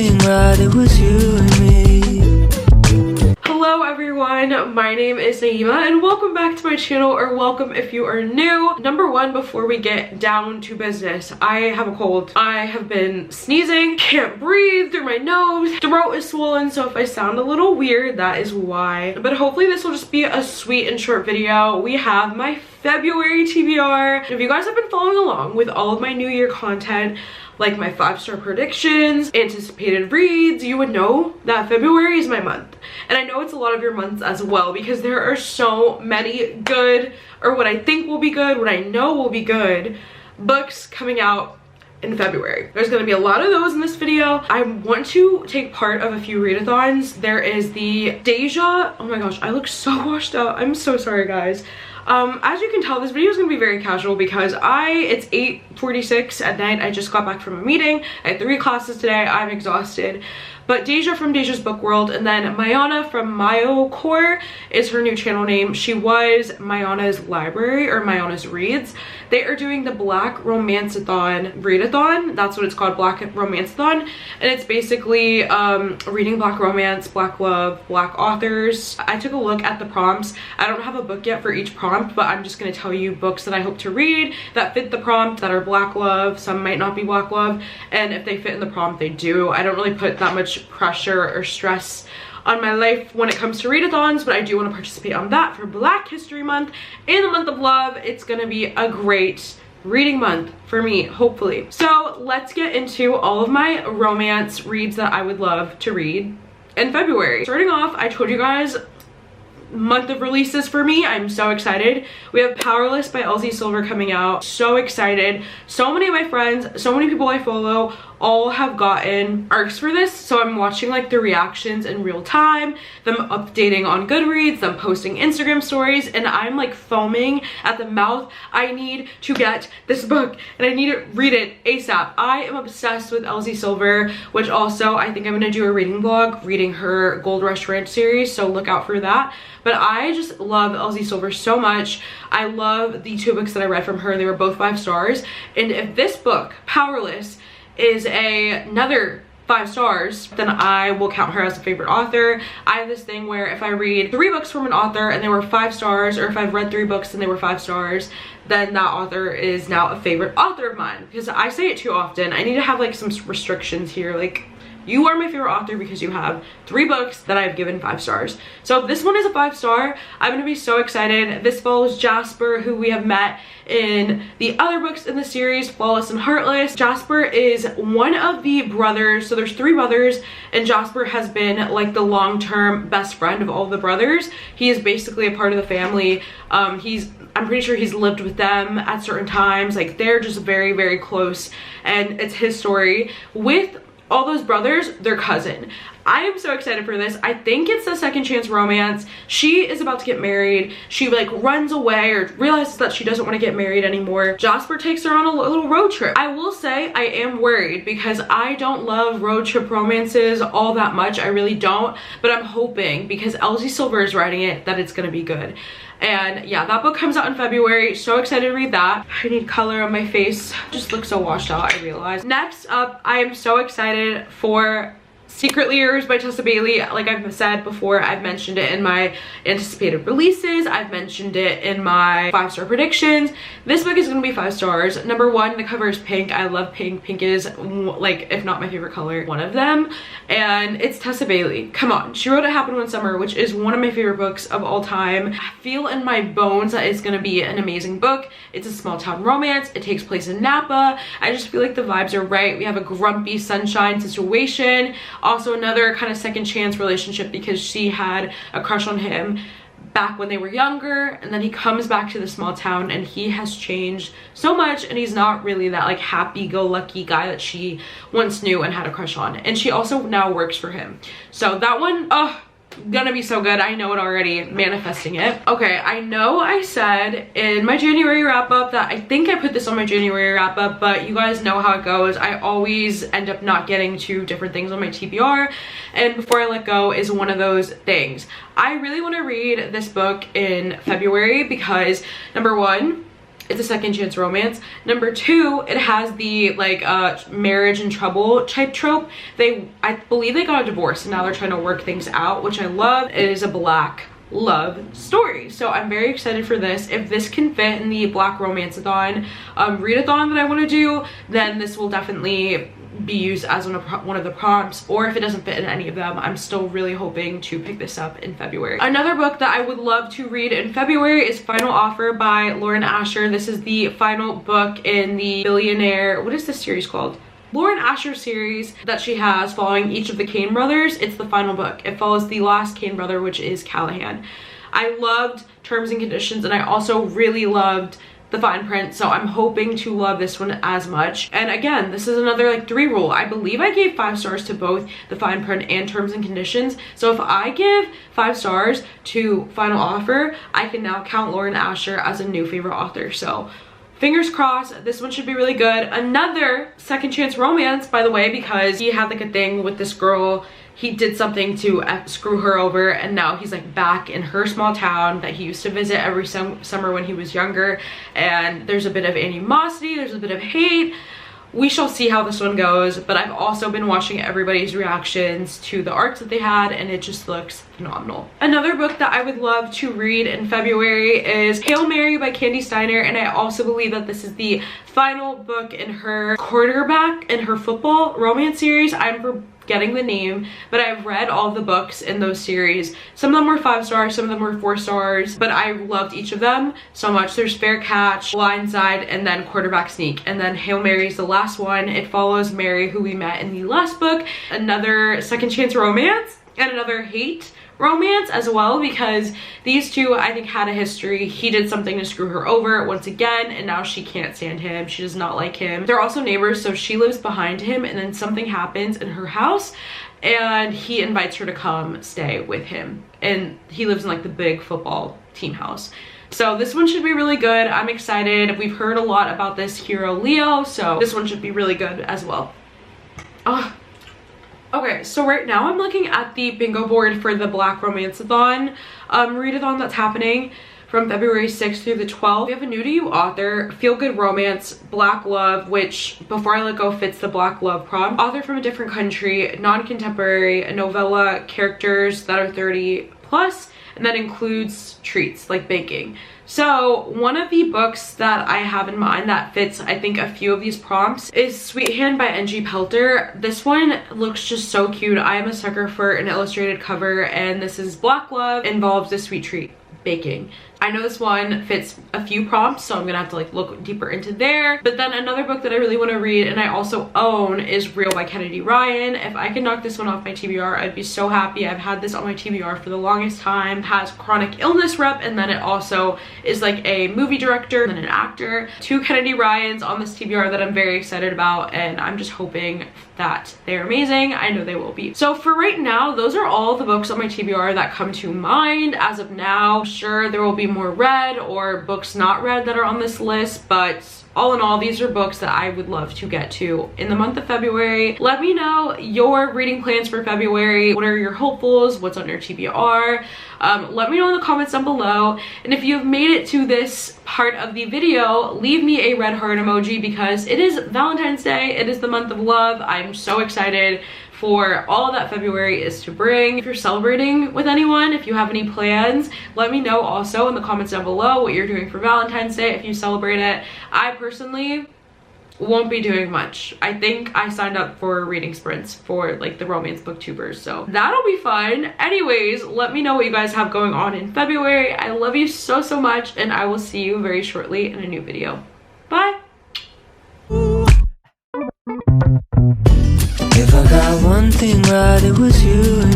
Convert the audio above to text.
everything right, it was you and me. Hello everyone, my name is Nayeema and welcome back to my channel, or welcome if you are new. Number one, before we get down to business, I have a cold. I have been sneezing, can't breathe through my nose, throat is swollen, so if I sound a little weird, that is why. But hopefully this will just be a sweet and short video. We have my February TBR. If you guys have been following along with all of my New Year content, like my 5-star predictions, anticipated reads, you would know that February is my month. And I know it's a lot of your months as well, because there are so many good, or what I think will be good, what I know will be good, books coming out in February. There's gonna be a lot of those in this video. I want to take part of a few readathons. There is the daijah. Oh my gosh, I look so washed out. I'm so sorry, guys. As you can tell, this video is going to be very casual because it's 8:46 at night. I just got back from a meeting. I had 3 classes today. I'm exhausted. But daijah from daijah's Book World, and then myonna from myonna is her new channel name. She was myonna's library, or myonna's reads. They are doing the Black Romance-a-thon readathon. That's what it's called, Black Romance-a-thon. And it's basically reading Black romance, Black love, Black authors. I took a look at the prompts. I don't have a book yet for each prompt, but I'm just going to tell you books that I hope to read that fit the prompt, that are Black love. Some might not be Black love, and if they fit in the prompt, they do. I don't really put that much pressure or stress on my life when it comes to readathons, but I do want to participate on that for Black History Month and the month of love. It's gonna be a great reading month for me, hopefully. So let's get into all of my romance reads that I would love to read in February. Starting off, I told you guys, month of releases for me. I'm so excited. We have Powerless by 𝓿𝓲𝓬𝓬𝓪 coming out. So excited. So many of my friends, so many people I follow, all have gotten arcs for this, so I'm watching like the reactions in real time, them updating on Goodreads, them posting Instagram stories, and I'm like foaming at the mouth. I need to get this book and I need to read it ASAP. I am obsessed with 𝓿𝓲𝓬𝓬𝓪, which also I think I'm gonna do a reading vlog reading her Gold Rush Ranch series, so look out for that. But I just love 𝓿𝓲𝓬𝓬𝓪 so much. I love the 2 books that I read from her. They were both 5 stars, and if this book, Powerless, is another 5 stars, then I will count her as a favorite author. I have this thing where if I read 3 books from an author and they were 5 stars, or if I've read 3 books and they were 5 stars, then that author is now a favorite author of mine, because I say it too often. I need to have like some restrictions here, like, you are my favorite author because you have 3 books that I've given 5 stars. So if this one is a 5 star, I'm gonna be so excited. This follows Jasper, who we have met in the other books in the series, Flawless and Heartless. Jasper is one of the brothers, so there's 3 brothers, and Jasper has been like the long-term best friend of all the brothers. He is basically a part of the family. I'm pretty sure he's lived with them at certain times. Like, they're just very, very close, and it's his story with all those brothers, their cousin. I am so excited for this. I think it's a second chance romance. She is about to get married. She like runs away or realizes that she doesn't want to get married anymore. Jasper takes her on a little road trip. I will say I am worried because I don't love road trip romances all that much. I really don't, but I'm hoping, because 𝓿𝓲𝓬𝓬𝓪 is writing it, that it's gonna be good. And yeah, that book comes out in February. So excited to read that. I need color on my face. Just look so washed out, I realize. Next up, I am so excited for Secretly Yours by Tessa Bailey. Like I've said before, I've mentioned it in my anticipated releases. I've mentioned it in my 5-star predictions. This book is gonna be 5 stars. Number one, the cover is pink. I love pink. Pink is like, if not my favorite color, one of them. And it's Tessa Bailey. Come on. She wrote It Happened One Summer, which is one of my favorite books of all time. I feel in my bones that it's gonna be an amazing book. It's a small town romance. It takes place in Napa. I just feel like the vibes are right. We have a grumpy sunshine situation. Also another kind of second chance relationship, because she had a crush on him back when they were younger, and then he comes back to the small town and he has changed so much, and he's not really that like happy-go-lucky guy that she once knew and had a crush on. And she also now works for him. So that one, oh, gonna be so good. I know it already, manifesting it. Okay, I know I said in my January wrap-up that I think I put this on my January wrap-up, but you guys know how it goes. I always end up not getting to different things on my TBR, and Before I Let Go is one of those things. I really want to read this book in February because, number one, it's a second chance romance. Number 2, it has the like marriage and trouble type trope. I believe they got a divorce and now they're trying to work things out, which I love. It is a black love story, so I'm very excited for this. If this can fit in the black romance-a-thon readathon that I want to do, then this will definitely be used as one of the prompts, or if it doesn't fit in any of them, I'm still really hoping to pick this up in February. Another book that I would love to read in February is Final Offer by Lauren Asher. This is the final book in the Billionaire, what is this series called? Lauren Asher series that she has following each of the Kane brothers. It's the final book. It follows the last Kane brother, which is Callahan. I loved Terms and Conditions, and I also really loved the fine print, so I'm hoping to love this one as much. And again, this is another like 3 rule. I believe I gave 5 stars to both the fine print and Terms and Conditions, so if I give 5 stars to Final Offer, I can now count Lauren Asher as a new favorite author. So fingers crossed, this one should be really good. Another second chance romance, by the way, because he had like a thing with this girl. He did something to screw her over, and now he's like back in her small town that he used to visit every summer when he was younger, and there's a bit of animosity, there's a bit of hate. We shall see how this one goes, but I've also been watching everybody's reactions to the arcs that they had, and it just looks phenomenal. Another book that I would love to read in February is 𝓿𝓲𝓷𝓰 by Candy Steiner, and I also believe that this is the final book in her quarterback in her football romance series. I'm forgetting the name, but I've read all of the books in those series. Some of them were 5 stars, some of them were 4 stars, but I loved each of them so much. There's Fair Catch, Blindside, and then Quarterback Sneak, and then Hail Mary is the last one. It follows Mary, who we met in the last book, another second chance romance, and another hate romance as well, because these two I think had a history. He did something to screw her over once again, and now she can't stand him. She does not like him. They're also neighbors, so she lives behind him, and then something happens in her house and he invites her to come stay with him, and he lives in like the big football team house. So this one should be really good. I'm excited. We've heard a lot about this hero Leo, so this one should be really good as well. Okay, so right now I'm looking at the bingo board for the Black Romance-a-thon readathon that's happening from February 6th through the 12th. We have a new to you author, feel good romance, black love, which Before I Let Go fits the black love prompt. Author from a different country, non-contemporary, novella characters that are 30 plus, and that includes treats like baking. So one of the books that I have in mind that fits, I think, a few of these prompts is Sweet Hand by N.G. Pelter. This one looks just so cute. I am a sucker for an illustrated cover, and this is black love, involves a sweet treat, baking. I know this one fits a few prompts, so I'm gonna have to like look deeper into there. But then another book that I really want to read and I also own is Real by Kennedy Ryan. If I can knock this one off my TBR, I'd be so happy. I've had this on my TBR for the longest time. It has chronic illness rep, and then it also is like a movie director and an actor. 2 Kennedy Ryans on this TBR that I'm very excited about, and I'm just hoping that they're amazing. I know they will be. So for right now, those are all the books on my TBR that come to mind as of now. Sure, there will be more read or books not read that are on this list, but all in all, these are books that I would love to get to in the month of February. Let me know your reading plans for February. What are your hopefuls? What's on your TBR? Let me know in the comments down below. And if you've made it to this part of the video, leave me a red heart emoji, because it is Valentine's Day. It is the month of love. I'm so excited for all that February is to bring. If you're celebrating with anyone, if you have any plans, let me know also in the comments down below what you're doing for Valentine's Day if you celebrate it. I personally won't be doing much. I think I signed up for reading sprints for like the romance booktubers, so that'll be fun. Anyways, let me know what you guys have going on in February. I love you so much, and I will see you very shortly in a new video. Bye. If I got one thing right, it was you.